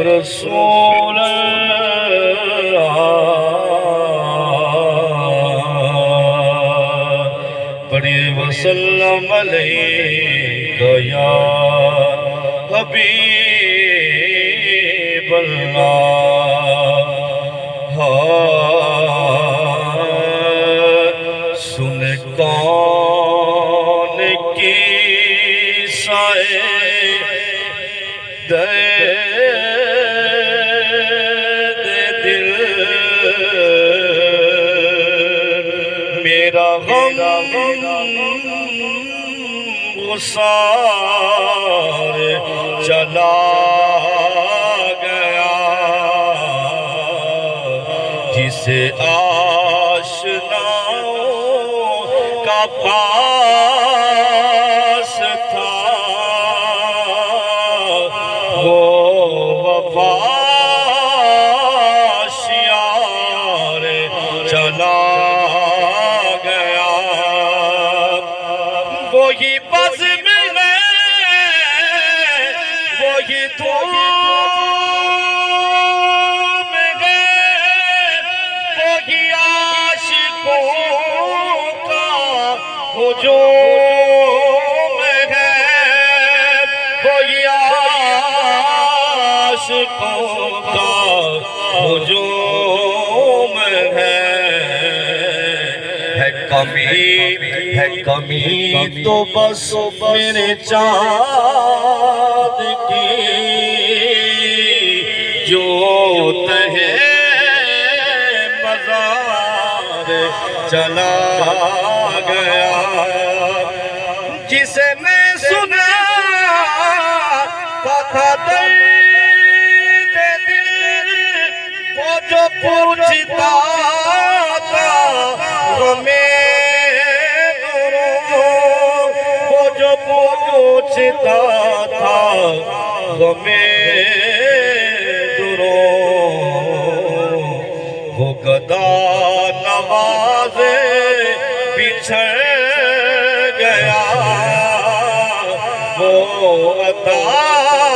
رسول پڑھیے وسلم علیکہ یا حبیب اللہ سن کون کی سائے دل میرا غم غسار چلا گیا جسے آشناؤں کا پاس تھا وہ وفا شیار چلا گیا وہی بزم ہے وہی دھوم ہے وہی عاشقوں کا ہجوم ہے وہی عاشقوں کا ہجوم ہے کمی تو بس میرے چاند کی جو تہے مزار چلا گیا جسے میں سنا تھا درد دل وہ جو پوچھتا تھا پوچھتا تھا غمِ دروں وہ گدا نواز بچھڑ گیا وہ عطا